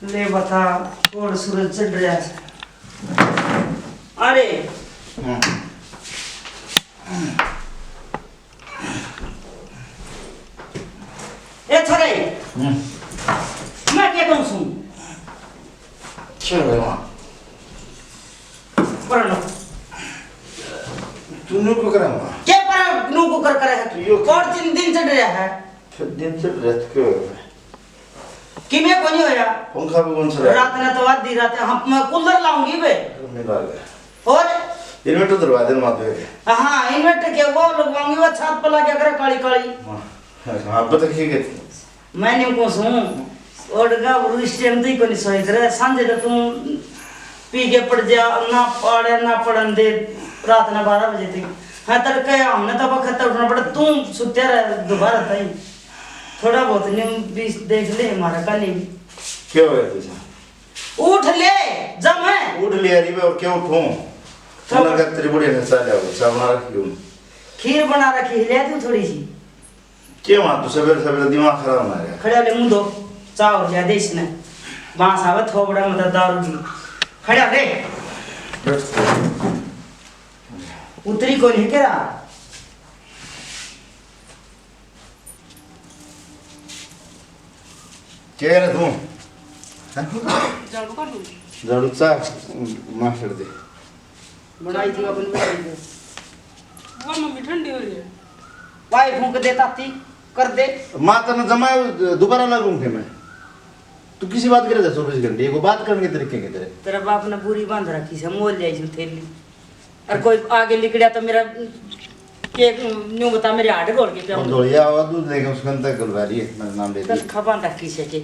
ले बता और सूरज चढ़ रहा है। अरे ए छोरे मैं क्या कहूँ सुन क्या वहाँ पढ़ तूने को करा वहाँ क्या पढ़ नू को कर करे है और 3 दिन चढ़ रहा है फिर दिन से रात को कि मैं कोनी होया पंखा भी कौन सा रात ने तो आधी रात हम मैं कूलर लाऊंगी बे मिला गया और इन्वर्टर दरवाजे में आते हैं हाँ इन्वर्टर के वो लगवाऊंगी वो छत पर लगा कर काली काली हाँ बता क्या मैंने को सुन और का इस टाइम तो कोनी सोई करे सांझे तो तुम पी के पड़ जा ना पड़न दे रात ने 12 बजे तक हाँ तड़के हमने तो वक्त उठना पड़ा तुम सुत्या रह दोबारा ताई थोड़ा बहुत न्यूज़ भी देख ले हमारा कल ही क्या हो गया तुझे उठ ले जम है उठ लिया री और क्या उठूं खाना का तेरी बुढ़िया ने साले आओ चावल रखी हूँ खीर बना रखी ले तू थोड़ी सी क्या वहाँ तू सवेरे सवेरे दिमाग खराब ना गया खड़ा ले मुंह धो चावल लिया दे इसने बांस आवे थोबड़ा मतलब दारू की खड़ा रे उतरी को नहीं करा क्या रे तू झाड़ू कर लूँ झाड़ू चा मास्टर दे बनाई थी अपन में वो मम्मी ठंडी हो रही है वाई फूंक देता थी कर दे माता ने जमाए दोबारा लगूं थे मैं तू किसी बात करे 24 घंटे को बात करने के तरीके के तेरे तेरा बाप ने बुरी बांध रखी से मोल जाई छु थैली और कोई आगे निकलिया तो मेरा के न्यू बता मेरे हाथ गोल के पे दौड़िया आवा दूध लेके उसके अंदर गलवारी है मेरा नाम ले कल खबा रखी से के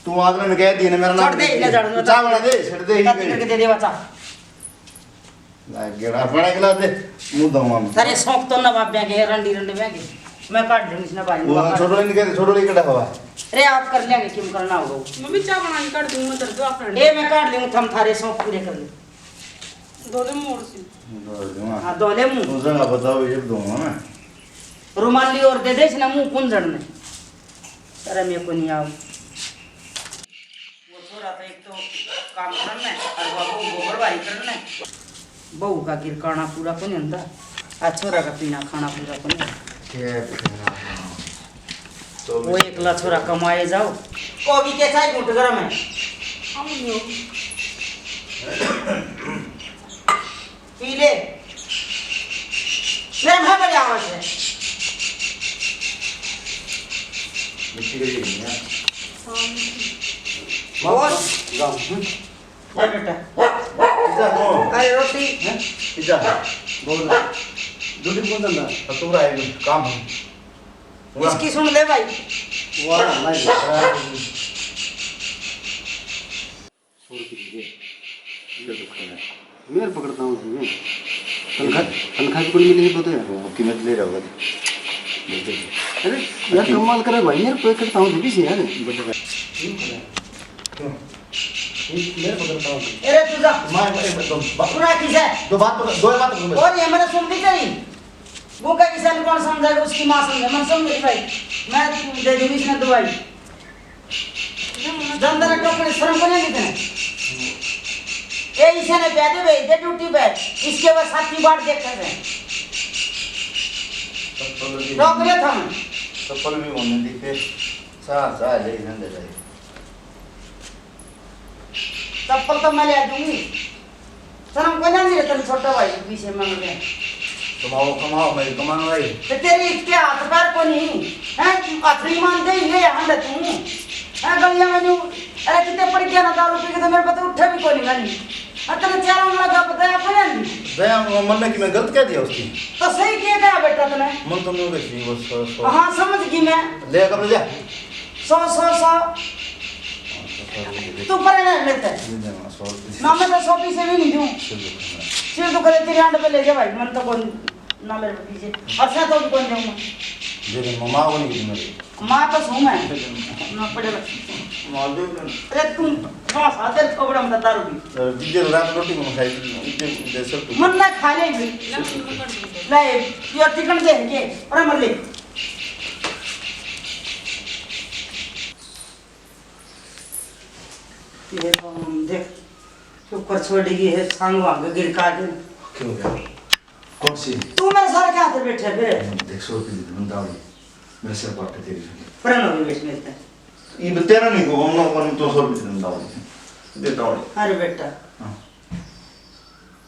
तू आदमी ने कह दिया ना मेरा नाम छोड़ दे इन्हें झाड़ू चा बना दे छड़ दे ही करके दे दे बच्चा गेड़ा बड़ा गिला दे मुंह दो हम सारे शौक तो ना बाप के रंडी बैगे मैं काट दूंगी इसने भाई वो छोटो नहीं कहते छोटो नहीं कटा हुआ अरे आप कर लेंगे क्यों करना होगा मम्मी चाय बना के कर दूँ मैं तेरे को आप ए मैं काट लूंगा थम थारे शौक पूरे कर ले दो दिन मोड़ सी हां दोले मुंह तू जरा बताओ ये दूंगा मैं रुमाली और दे दे इसने मुंह कुंजड़ में अरे मेरे को नहीं आओ वो छोरा तो एक तो काम करना है और बाबू गोबर भाई करना है बहू का गिरकाना पूरा को नहीं होता आ छोरा का पीना खाना पूरा को नहीं तो वो एकला छोरा कमाए जाओ को भी कैसा है घुट गरम है हम नहीं हो पी ले मेरे भाई बड़े आवाज है मिट्टी के लिए है बॉस जाओ क्या बेटा जा नो अरे रोटी हैं जा बोल दूध कौन दंदा तो रहा है काम है इसकी सुन ले भाई वाह नहीं मैं पकड़ता हूँ तुम्हें तनख्वाह भी कोई मिलेगी पता है कीमत ले रहा होगा अरे यार कमाल करे भाई यार पे करता हूँ भी यार मैं पकड़ता हूँ अरे तू जा मैं एक पूरा किसे दो बात और ये मैंने सुन भी करी वो का किसान कौन समझाएगा उसकी माँ समझे मैं समझ भाई मैं दे दूंगी इसने दवाई दंदर टोकरे शर्म को नहीं दिखने ये इसे ने पैदे भाई दे ड्यूटी पे इसके बाद साथी बार देख कर रहे रोक ले था चप्पल भी होने दिखे सा ले नंदे जाए चप्पल तो मैं ले दूंगी शर्म को नहीं रहता छोटा भाई पीछे मांग रहे कमाओ मैं कमाना भाई तो तेरी इसके हाथ पैर को नहीं है अथरी मान दे ले हंड तू है गलियां में न्यू अरे कितने पड़ गया ना दारू पी के तो मेरे पता उठे भी कोनी मैंने अतने चारा लगा बताया अपन दया मन में कि मैं गलत कह दिया उसकी तो सही किया गया बेटा तूने मन तो नहीं देखी वो सो हाँ समझ गई मैं ले कब जा 100 तू पर ना लेते ना मैं तो 100 पीसे भी नहीं दूं सिर तो करे तेरे हाथ पे ले जा भाई मन तो कौन ना मेरे पीछे अच्छा तो कौन जाऊंगा जे ममा को नहीं मेरी मां तो सो मैं ना पड़ेगा मालदे अरे तुम बस आदर थोबड़ा में दारू पी दीजिए रात रोटी में खाई इतने जैसे तू मन ना खा ले भी ले ये चिकन दे के अरे मर ले पर छोड़ेगी है सांग वांग गिर काट। क्यों क्या कौन सी तू मेरे सारे क्या हाथ बैठे बे? देख 100 रुपये दे दूँ दावड़ी मेरे सिर पाटे तेरी प्रण भी बैठ मिलता है। ये तेरा नहीं को हम लोग को तो 100 रुपये दे दूँ दावड़ी दे दावड़ी अरे बेटा हाँ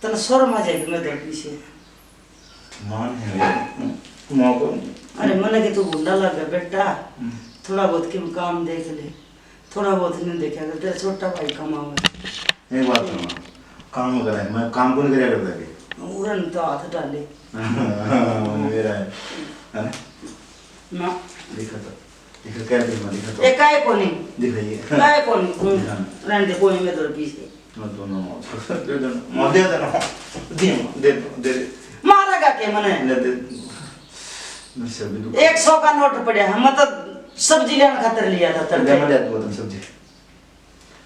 तने शर्म आ जाएगी मैं तेरे पीछे। मान है यार माँ को अरे मन के तू गुंडा लग गया बेटा। थोड़ा बहुत क्यों काम देख ले, थोड़ा बहुत नहीं देखा अगर तेरा छोटा भाई कमाऊंगा। एक बात सुनो काम करा है मैं काम कौन करेगा करता है उड़न तो हाथ डाले मेरा है ना दिखा क्या दिखा तो ए काय कोनी दिखाइए काय कोनी रहने दे कोनी में तेरे पीछे मैं दोनों दे दे दे मारेगा के मने दे मैं सब भी 100 का नोट पड़ा है मतलब सब्जी लेने खातिर लिया था दे तेरे मैं दे दूँ सब्जी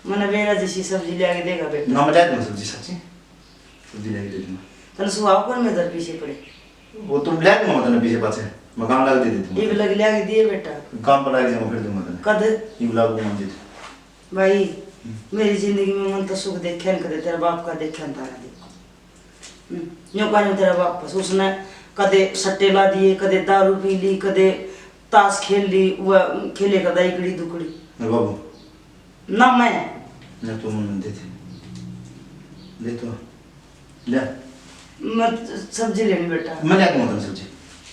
मने बेरा जैसी सब्जी ले आके देगा बेटा। ना मैं दे दूँ सब्जी सब्जी ले दे दूँ तने सुहाव कौन में तेरे पीछे पड़े वो तुम ले दूँगा मैं पीछे पाछे मैं काम लगा दे देती ये भी लग ले आके दिए बेटा काम पर लग जाऊँ फिर दूँगा तने कद ये लगा दूँगा दे भाई मेरी जिंदगी में मन तो सुख देखे न कदे तेरे बाप का देखे न तारा दे न्यों का न्यों तेरा बाप बस उसने कदे सट्टे ला दिए कदे दारू पी ली कदे ताश खेल ली वह खेले कदा इकड़ी दुकड़ी मेरे बाबू ना मैं तुम दे दे तो ले मैं सब्जी लेनी बेटा। मैं ले दूँगा तने सब्जी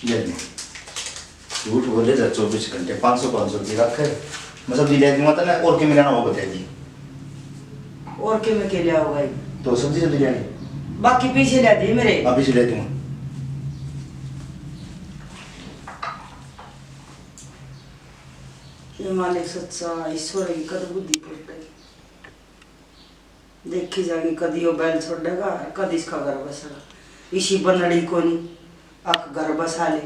ले दूँ झूठ बोले जा 24 घंटे 500 की रख मैं सब्जी ले दूँगा तने और के मिलाना वो बताएगी और के में के लिया होगा तो सब्जी ले आई बाकी पीछे ले दी मेरे अभी से ले दूँगा ये मालिक सच्चा ईश्वर की कद बुद्धि पड़ेगी देखी जाएगी कदी वो बैल छोड़ेगा कद इसका घर बसेगा इसी बनड़ी को नहीं अक घर बसा ले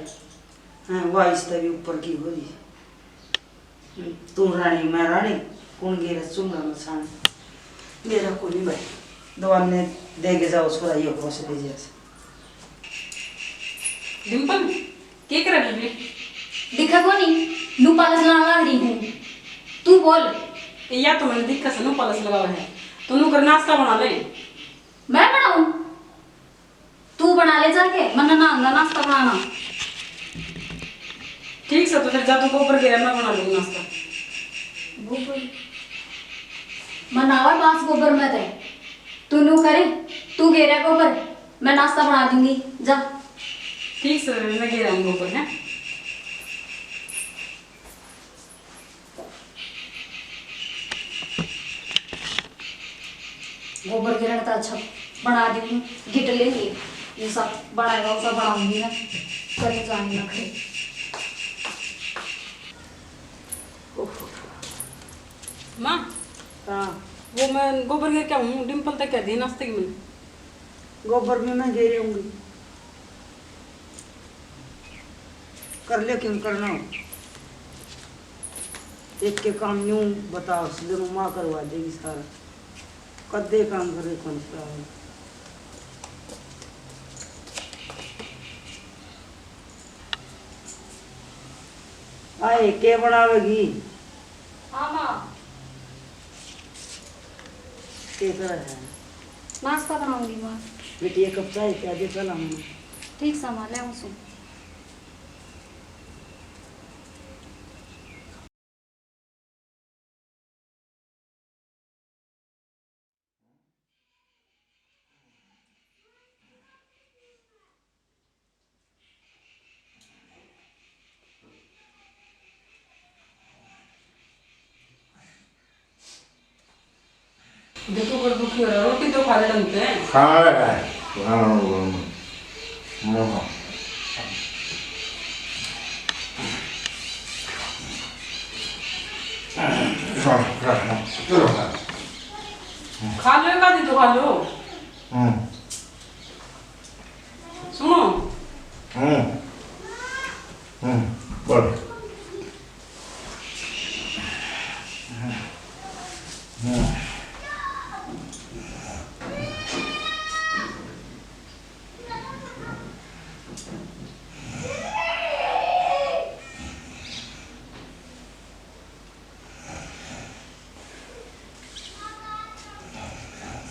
हैं वह इस तभी ऊपर की हो रही तू रानी मैं रानी कौन गिरा चुंगा मसाने मेरा को नहीं भाई दवा ने दे के जाओ उसको ये हौसले जैसे। डिंपल क्या कर रही है? दिखा को नहीं नू पालस लगा रही हूँ तू बोल। या तो मैंने दिक्कत से नो पालस लगा हुआ है तो नु कर नाश्ता बना ले। मैं बनाऊं? तू बना ले जाके मन्ना ना नाश्ता बनाना। ठीक से तो फिर जा तू गोबर गिरा मैं बना लूंगी नाश्ता। गोबर मनावा बांस गोबर में थे तू नू करे तू गेरा गोबर मैं नाश्ता बना दूंगी जा। ठीक से मैं गिरा गोबर है। गोबर गिरना तो अच्छा बना दूंगी गिट लेंगे ये सब बनाएगा वो सब बनाऊंगी ना करे जाने ना करे। माँ हाँ वो मैं गोबर गिर क्या हूँ डिंपल तक क्या दी नाश्ते की मैंने। गोबर में मैं गिरी होंगी कर ले क्यों करना हो एक के काम यूं बताओ सीधे माँ करवा देगी सारा कदे काम करे कौन सा आए के बनावेगी हाँ माँ के तरह है नाश्ता बनाऊंगी माँ। बेटी एक कप चाय क्या दे चला हूँ ठीक सामान ले आऊँ सुन। देखो बड़ दुखी हो रहा है रोटी तो खा ले ढंग से। खाना लगा है खा लो एक आधी तो खा लो। सुनो बोल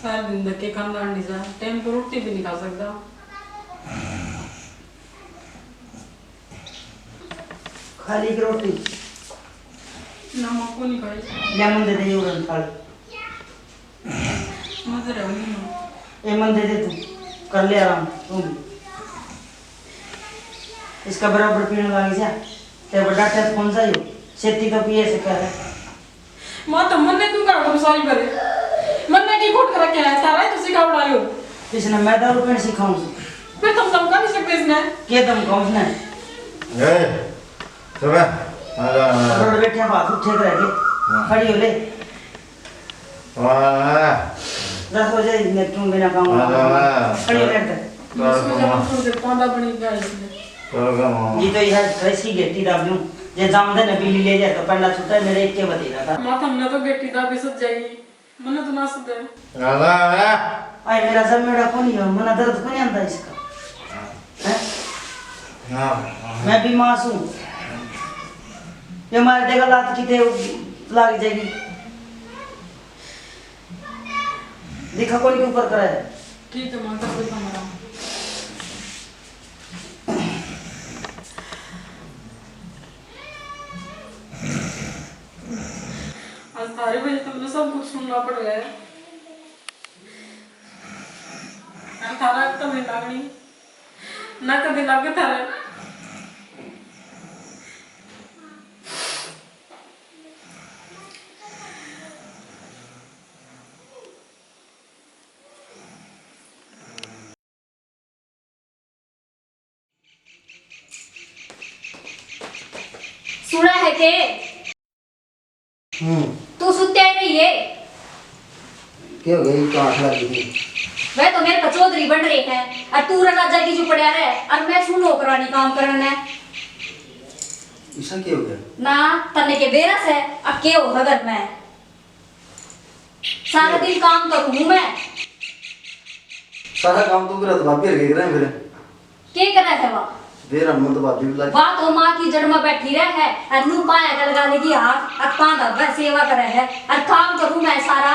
सारा दिन धक्के खाना अंडी सा टाइम पर रोटी भी नहीं खा सकता। खाली की रोटी नमक को नहीं खाई लेमन दे दे उड़न खाली मजे रहो नहीं। ये मन दे दे तू कर ले आराम तू भी इसका बराबर पीने लगी जा ते बड़ा टेस्ट कौन सा यो खेती तो पिए से कर मां तो मन ने क्यों कर सॉरी करे मन ने की घोट कर क्या है सारा तो सिखा उड़ायो इसने मैं दारू पीने सिखाऊं फिर तुम कर नहीं सकते इसने के तुम कौन ने ए सुबह रोड बैठे बात उठे कर के खड़ी हो ले वाह 10 बजे ने तुम बिना काम खड़ी हो ले मुझे पौधा बनी गया इसने। ये ये तो यह कैसी गेटी दाब दूं जे जामदे ने बिल्ली ले जाए तो पहला छुट्टा मेरे एक के बती रहा था मां हमने तो बेटी दा भी सज जाएगी मन तो ना सद आई मेरा सब मेरा कौन है मना दर्द कौन आता इसका हैं मैं भी मासूम ये मार देगा लात की ते लाग जाएगी देखा कौन के ऊपर करा है ठीक है मां कर दे हमारा आज तारे वजह तुमने सब कुछ सुनना पड़ रहा है। थारा तो नहीं लागनी ना कभी लागे थारा सुना है के तू सुते नहीं है क्या हो गई? तो आँख लगी थी। वह तो मेरे चौधरी बन रहे हैं और तू राजा की जो पड़ा रहे और मैं सुनो करानी काम करना है ऐसा क्या हो गया? ना तन्ने के बेरस है अब के हो अगर मैं सारा दिन काम करूं मैं सारा काम तो करा तो भाभी रखे करे फिर के कर रहा है वह फिर हम तो भाभी बुला बात हो माँ की जड़ में बैठी रहे है और नू पाया कर लगा लेगी हाथ और कांधा वह सेवा करे है और काम करूं मैं सारा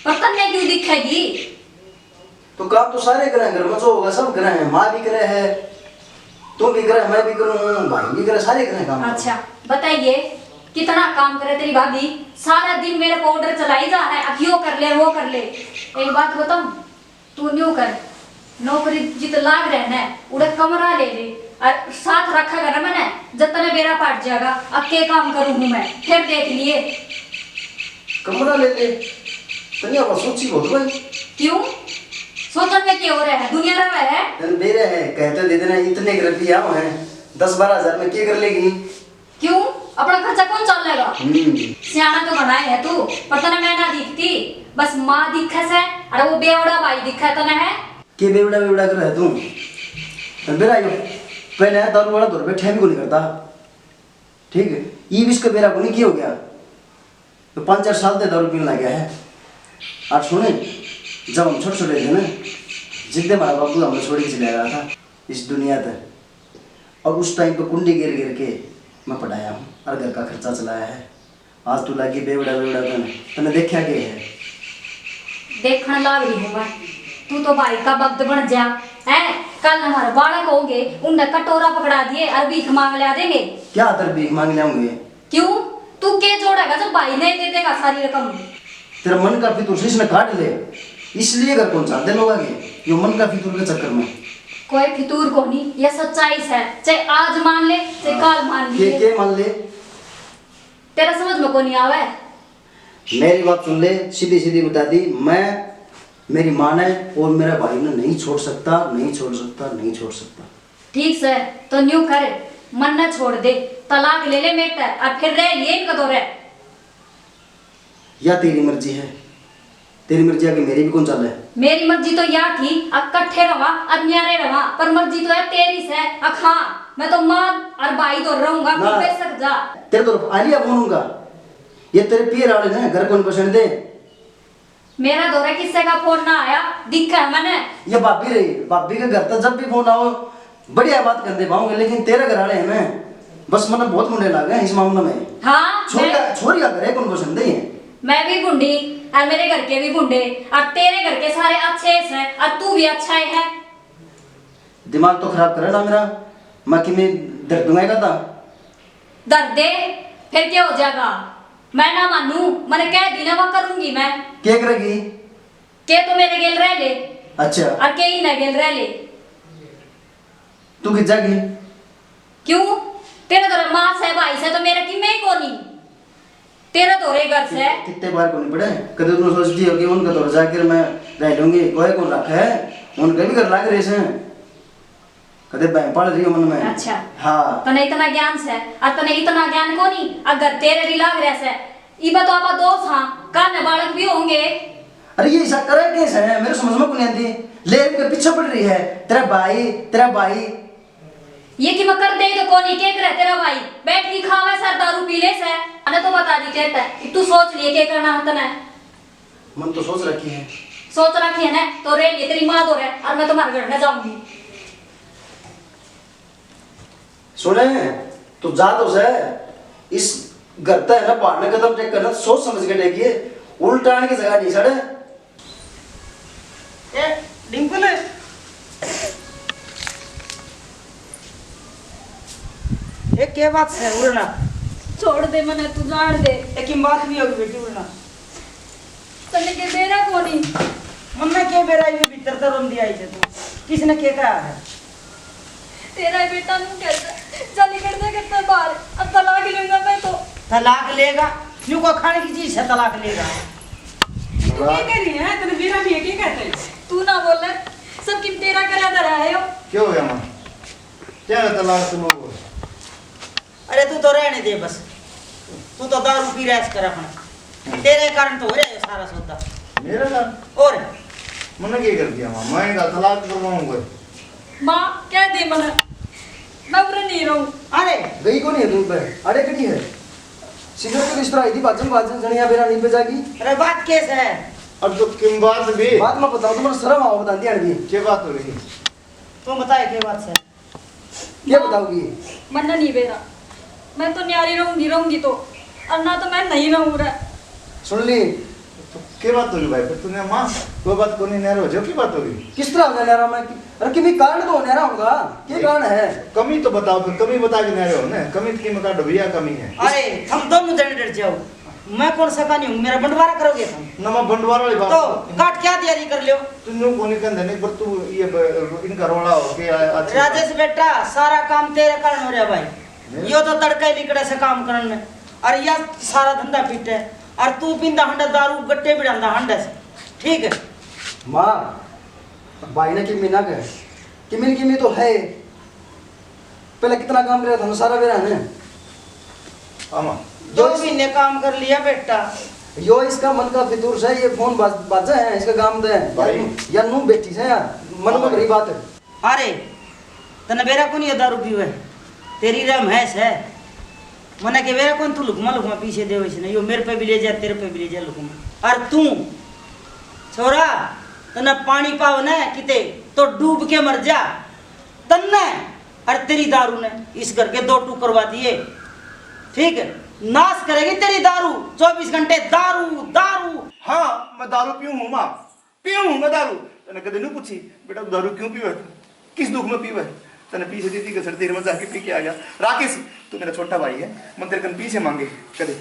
पर तन्ने क्यों दिखेगी तो काम तो सारे करे घर में जो होगा सब करे हैं माँ भी करे है तुम भी करे मैं भी करूँ भाई भी करे सारे करे काम अच्छा बताइए कितना काम करे तेरी भाभी सारा दिन मेरे को ऑर्डर चलाई जा है अब यो कर ले वो कर ले एक बात बताऊं तू न्यू कर नौकरी जित लाग रहे ना उड़े कमरा ले ले और साथ रखा कर मैंने जितने मेरा पाट जाएगा अब के काम करूँ मैं फिर देख लिए कमरा ले ले तनिया बस सोची बहुत भाई क्यों सोचने में क्या हो रहा है दुनिया रहा है तन मेरे हैं कहते दे देना इतने के रुपया हैं 10-12 हजार में क्या कर लेगी क्यों अपना खर्चा कौन चल लेगा सियाना तो बनाए है तू पर तने मैं ना दिखती बस माँ दिखे से अरे वो बेवड़ा भाई दिखा तने है के बेवड़ा कर रहा तू तन बेरा यो पहले दारू वाला दौर पे ठहर को नहीं करता ठीक है ये भी इसका बेरा को नहीं किया हो गया तो 5-4 साल से दारू पीने लग गया है और सुने जब हम छोटे छोटे थे ना जितने हमारा बाबू हमें छोड़ के चला रहा था इस दुनिया तक और उस टाइम पे कुंडी गिर गिर के मैं पढ़ाया हूँ और घर का खर्चा चलाया है आज तू लागी बेवड़ा तने देखा के है देखने लग रही हूँ मैं तू तो भाई का वक्त बन जा है कल हमारे बालक होंगे उनने कटोरा पकड़ा दिए और भीख मांग ले देंगे क्या तर भीख मांग लाऊंगे क्यों तू के जोड़ेगा जब भाई नहीं दे देगा सारी रकम तेरा मन का फितूर से इसने काट ले इसलिए घर कौन चाहते लोग आगे यो मन का फितूर के चक्कर में कोई फितूर को नहीं ये सच्चाई है चाहे आज मान ले चाहे कल मान के लिए मान ले तेरा समझ में को नहीं आवे मेरी बात सुन ले सीधी सीधी बता दी मैं मेरी माँ ने और मेरा भाई ने नहीं छोड़ सकता ठीक से तो न्यू कर मन न छोड़ दे तलाक ले ले मेरे और फिर रह लिए इनका दौरे या तेरी मर्जी है तेरी मर्जी आगे मेरी भी कौन चल रहा है मेरी मर्जी तो या थी अब कट्ठे रहा अब न्यारे रहा पर मर्जी तो है तेरी से अब हाँ मैं तो माँ और भाई तो रहूंगा ना। तू बेशक जा तेरे तो आलिया बोलूंगा ये तेरे पियर वाले हैं घर कौन पसंद दे मेरा दौरा किससे का फोन ना आया दिखा है मैंने ये भाभी रही भाभी के घर तक जब भी फोन आओ बढ़िया बात कर दे पाऊंगे लेकिन तेरे घर वाले हैं मैं बस मतलब बहुत मुंडे लग गए इस मामले में हाँ छोरी का करे कौन पसंद है मैं भी भुंडी और मेरे घर के भी भुंडे और तेरे घर के सारे अच्छे हैं और तू भी अच्छा ही है। दिमाग तो खराब करे ना मेरा। मैं कि मैं दर्द दूंगा था दर्द दे फिर क्या हो जाएगा? मैं ना मानू, मैंने कह दी ना वो करूंगी मैं। क्या करेगी? के तो मेरे गेल रह ले अच्छा और के ही ना गेल रह ले। तू किस जागी? क्यों? तेरा तो माँ से भाई से तो मेरा कि मैं ही कोनी, तेरा तो रे घर से। कितने बार को नहीं पड़े कभी तुम सोचती हो कि उनका तो जाकर मैं रह लूंगी, कोई कौन रखा है उनका भी घर लाग रहे से कदे बैंक पढ़ रही हो मन में। अच्छा हाँ तने इतना ज्ञान से और तने इतना ज्ञान को नहीं अगर तेरे भी लाग रहे से इबा तो आपा दोस्त हां काने बालक भी होंगे। अरे ये ऐसा करे कैसे है मेरे समझ में को नहीं आती। ले के पीछे पड़ रही है तेरा भाई ये कि मैं कर दे तो कोनी के करे तेरा भाई बैठ के खावे सर दारू पी ले से अने तो बता दी कहता है कि तू सोच लिए के करना है तने। मन तो सोच रखी है। सोच रखी है ना तो रे लिए तेरी मां दो रे और मैं तुम्हारे घर में जाऊंगी। सुने तो जा तो से इस घर तक है ना पहाड़ कदम चेक करना सोच समझ के टेकिए उल्टा आने की जगह नहीं सड़े। ए डिंपल ये क्या बात है उड़ना? छोड़ दे मने तू जान दे एक बात भी होगी बेटी उड़ना। तने के बेरा कोनी मन में क्या बेरा ये भीतर तो रोन दिया इसे तू किसने क्या कहा है? तेरा बेटा नु कहता चली कर दे करता बाहर अब तलाक लूंगा मैं तो। तलाक लेगा न्यू को खाने की चीज है तलाक लेगा। तू क्या कर रही है? तेरे बेरा भी है क्या कहते हैं? तू ना बोल सब किम तेरा करा दे रहा है यो। क्या हो गया माँ? क्या है तलाक तुम लोगों को? अरे तू तो रहने दे बस, तू तो दारू पी रहा कर अपना, तेरे कारण तो हो रहा है सारा सौदा। मेरा नाम और मैंने क्या कर दिया माँ? मैं का तलाक करवाऊंगा। मां कह दे मने मैं उरे नहीं रहूं। अरे गई को नहीं है तू पे अरे कटी है सिगरेट की रिश्ता आई थी बाजन जनिया बेरा नहीं पे जागी। अरे बात कैसे है? अब तो किम बात भी बात मैं बताऊं तुम्हारा शर्म आओ बता दिया अड़गी क्या बात हो रही है? तुम बताए क्या बात है? क्या बताओगी? मन्ना नहीं बेरा मैं तो न्यारी रहूंगी तो और ना तो मैं नहीं रहूं रे। सुन ली तो क्या बात होगी भाई? फिर तूने माँ कोई बात को नहीं नहरो जो की बात होगी? किस तरह होगा नहरा मैं अरे किमी कारण तो नहरा होगा क्या कारण है? कमी तो बताओ, फिर कमी बता के नहरे हो ना। कमी की मका डबिया कमी है। अरे हम दोनों जने डर जाओ, मैं कौन सा नहीं हूँ, मेरा बंटवारा करोगे तुम नमा बंटवारा वाली बात तो काट क्या तैयारी कर लियो। तू कोने कंधे नहीं पर तू ये इनका रोड़ा हो के राजेश बेटा सारा काम तेरे कारण हो रहा भाई। यो तो तड़के लिकड़े से काम करन में और यह सारा धंधा पीटे और तू पींदा हंडा दारू गट्टे बिड़ांदा हंडे से ठीक है। माँ भाई ने किमी ना कहे किमी तो है पहले कितना काम कर रहा था सारा बेरा है आमा 2 महीने काम कर लिया बेटा। यो इसका मन का फितूर से ये फोन बाजे है इसका काम दे भाई। या नू बेटी से यार मन में भरी बात है। अरे तने बेरा को नहीं दारू पीवे तेरी रम है मने के बेरा कौन तू लुकमा पीछे दे वैसे नहीं यो मेरे पे भी ले जा तेरे पे भी ले जा लुकमा। और तू छोरा तने पानी पाव ना किते तो डूब के मर जा तन्ने और तेरी दारू ने इस घर के 2 टूक करवा दिए ठीक है। नाश करेगी तेरी दारू 24 घंटे दारू दारू। हाँ मैं दारू पीऊँ हूँ माँ, पीऊँ हूँ मैं दारू। तने कदे नहीं पूछी बेटा तू दारू क्यों पीवे, किस दुख में पीवे? तने पीछे दीदी के सर्दी में जाके पी के आ गया। राकेश तू मेरा छोटा भाई है, मन तेरे कन पीछे मांगे कदे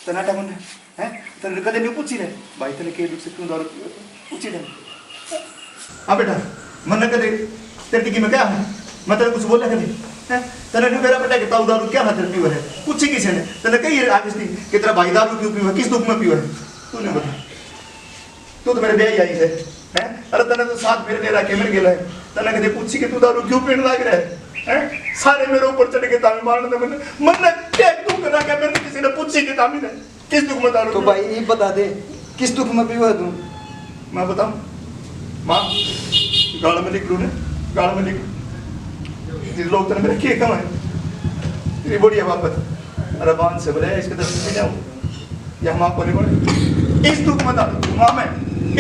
तनाटा मन है तने कदे नहीं पूछी रे भाई तने के दुख से क्यों दारू पीवे पूछी रे। हाँ बेटा मन कदे तेरे टिकी में क्या है मैं तेरे कुछ बोला कदे हैं? तने नहीं मेरा बेटा कि ताऊ दारू क्या खातिर पीवे है पूछी किसी ने? तने कही राकेश ने कि तेरा भाई दारू क्यों पीवे, किस दुख में पीवे? तूने बता, तू तो मेरे ब्याह आई है हैं? अरे तने तो साथ मेरे ले रखे मेरे गेला है तने कदे पूछी कि तू दारू क्यों पीने लग रहा है हैं? सारे मेरे ऊपर चढ़ के तामी मारने दे मन क्या तू करा क्या मेरे किसी ने पूछी कि तामी ने किस दुख में दारू तो भाई ये बता दे किस दुख में पीवा तू? मैं बताऊं माँ गाड़ में निकलू ने गाड़ में निकलू लोग तेरे मेरे क्या कमाए तेरी बढ़िया बात अरे बांध से बोले इसके दर्शन में जाऊँ या माँ को नहीं बोले इस दुख में दारू माँ मैं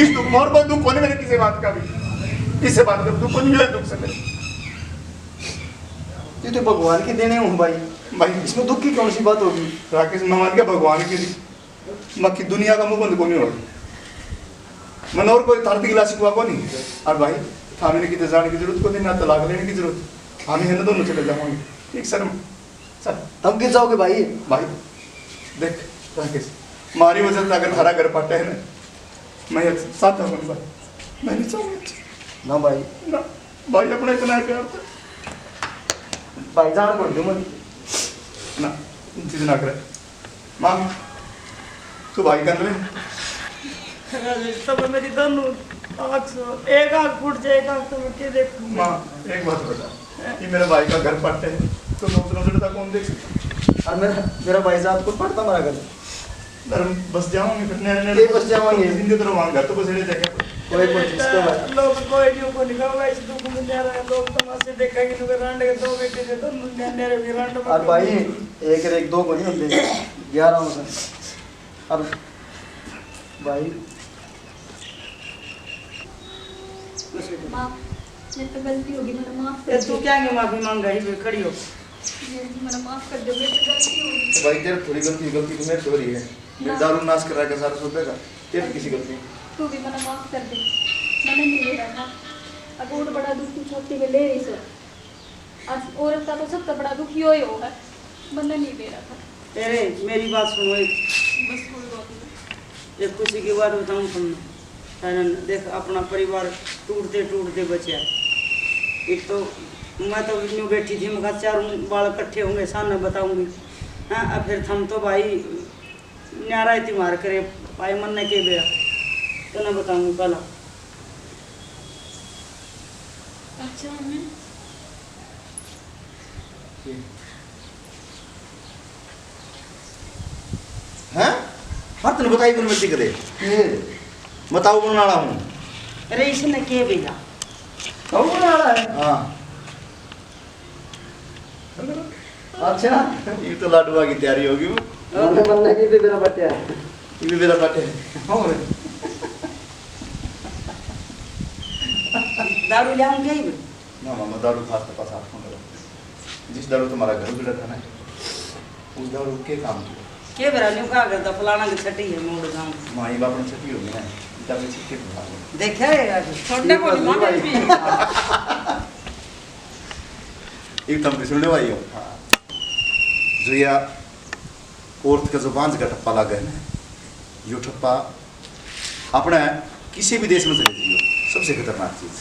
इस दुख में और बहुत दुख होने मेरे किसी बात का भी किससे बात कर दुख को नहीं मिला दुख से मेरे ये तो भगवान के देने हूँ भाई भाई इसमें दुख की कौन सी बात होगी? राकेश मैं मान गया भगवान के लिए मक्खी दुनिया का मुंह बंद को नहीं हो मन और कोई थारती गिलास हुआ को नहीं और भाई थाने की जाने की जरूरत को नहीं, ना तलाक लेने की जरूरत, हम ही दोनों चले जाएंगे ठीक सर। सर तुम किस जाओगे भाई? भाई देख राकेश, मारी वजह से अगर थारा घर पटा है ना, मैं साथ हूँ भाई, मैं नहीं चाहूँगा ना भाई, ना भाई अपना इतना प्यार था भाई जान कर दो मन ना, चीज ना करे माँ तू भाई कर ले। सब मेरी दोनों आँख से एक आँख फूट जाए, एक आँख तो मैं क्या देखूँ। माँ एक बात बता, ये मेरे भाई का घर पट्टे है तो मैं उतना लड़ता कौन देख सकता? और मेरा भाई साहब को पढ़ता मरा कर नरम बस जाऊंगे फिर नए ये बस जाऊंगे। जिंदगी तरह वहाँ घर तो बस एड़े देखे कोई कोशिश तो भाई लोग कोई नहीं को निकाल इस दुख में जा रहा है, लोग तमाशे देखेंगे नुके रांड के दो बेटे थे तो मेरे भी रांड में। और भाई एक एक दो को नहीं होते 11 हो सर। अब भाई माफ, मेरे तो गलती होगी, मेरा माफ कर ये दो। तू क्या के माफी मांग रही है, खड़ी हो। जी, मेरा माफ कर दो, मेरे तो गलती होगी। भाई तेरे थोड़ी गलती तो मेरे चोरी है, मैं दारू नाश करा के सारा सोच देगा तेरी किसी गलती तू भी मेरा माफ कर दे, मैंने नहीं ले रहा था। अब और बड़ा दुख तू छोटी में ले रही सर, आज औरत का तो सबसे बड़ा दुख यो ही होगा, मैंने नहीं ले रहा था। अरे मेरी बात सुनो, एक बस कोई बात नहीं। एक खुशी की बात बताऊँ तुमने, देख अपना परिवार टूटते टूटते बचा। एक तो मैं तो यूँ बैठी थी, मैं कहा चारों बाल इकट्ठे होंगे सामने बताऊंगी। हाँ अब फिर थम तो भाई न्यारा थी मार करे भाई मन ने के बेरा तो ना बताऊंगी पहला। अच्छा मैं हैं? हाँ तूने बताई कौन मिट्टी करे बताओ कौन वाला हूँ? अरे इसने के बेरा कौन आ रहा है? हाँ अच्छा ये तो लाडवा की तैयारी होगी वो, मैंने बनने की भी मेरा बच्चा है। ये भी मेरा पाटे है। हाँ दारू ले आऊँ क्या ही ना मामा दारू खास पास हाथ में करो, जिस दारू तुम्हारा घर उजड़ा था ना उस दारू के काम किया के बेरा न्यू का करता फलाना की छठी है मोड़ गाँव माँ ये बाप ने छठी होगी ना तब ये छिटके बुला लो देखा है आज छोड़ने को नहीं माने भी। एक तम सुनने वाली हो जो या औरत का जो बांझ का ठप्पा लगा है ना, यो ठप्पा अपने किसी भी देश में चले जाइए सबसे खतरनाक चीज।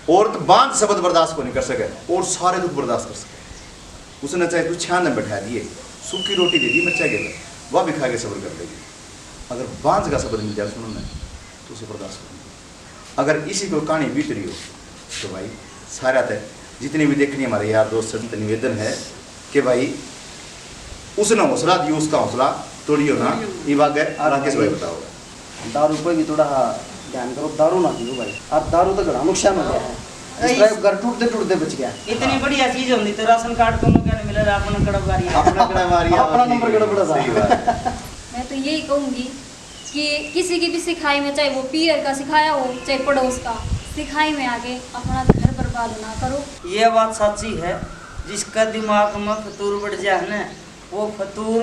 औरत बांझ शब्द बर्दाश्त को नहीं कर सके और सारे दुख बर्दाश्त कर सके। उसने चाहे तू छान में बैठा दिए, सूखी रोटी दे दी मिर्चा के लिए वह भी खा के सब्र कर लेगी। अगर बांझ का शब्द मिल जाए सुनो ना तो उसे बर्दाश्त करेंगे। अगर इसी को कहानी बीत रही हो तो भाई सारा तय जितने भी देखनी हमारे यार दोस्त संत निवेदन है कि भाई उसने हौसला दियो, उसका हौसला तोड़ियो ना। ये बात है राकेश भाई बताओ। दारू पे भी थोड़ा ध्यान करो, दारू ना पियो भाई। अब दारू तो घना नुकसान हो गया है, इस तरह घर टूटते टूटते बच गया। इतनी बढ़िया चीज होती तो राशन कार्ड को क्या नहीं मिला रहा अपना कड़बारी अपना कड़ा मारिया अपना नंबर गड़बड़ा था। सही बात है। मैं तो यही कहूँगी कि किसी की भी सिखाई में, चाहे वो पीयर का सिखाया हो चाहे पड़ोस का, सिखाई में आके अपना घर बर्बाद ना करो। ये बात सच्ची है, जिसका दिमाग में फतूर बढ़ जाए ना वो फतूर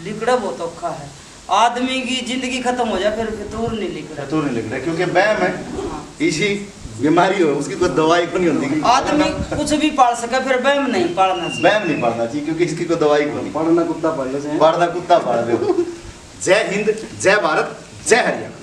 लिकड़ा बहुत औखा है। आदमी की जिंदगी खत्म हो जाए फिर फतूर नहीं लिकड़ा। तो नहीं लग रहा क्योंकि बैम है इसी बीमारी हो उसकी कोई दवाई को नहीं होती। आदमी कुछ भी पाल सके फिर बैम नहीं पालना चाहिए। बैम नहीं पड़ना चाहिए क्योंकि इसकी कोई दवाई को नहीं। पढ़ना कुत्ता पढ़ ले पढ़ना कुत्ता पढ़ दो। जय हिंद, जय भारत, जय हरियाणा।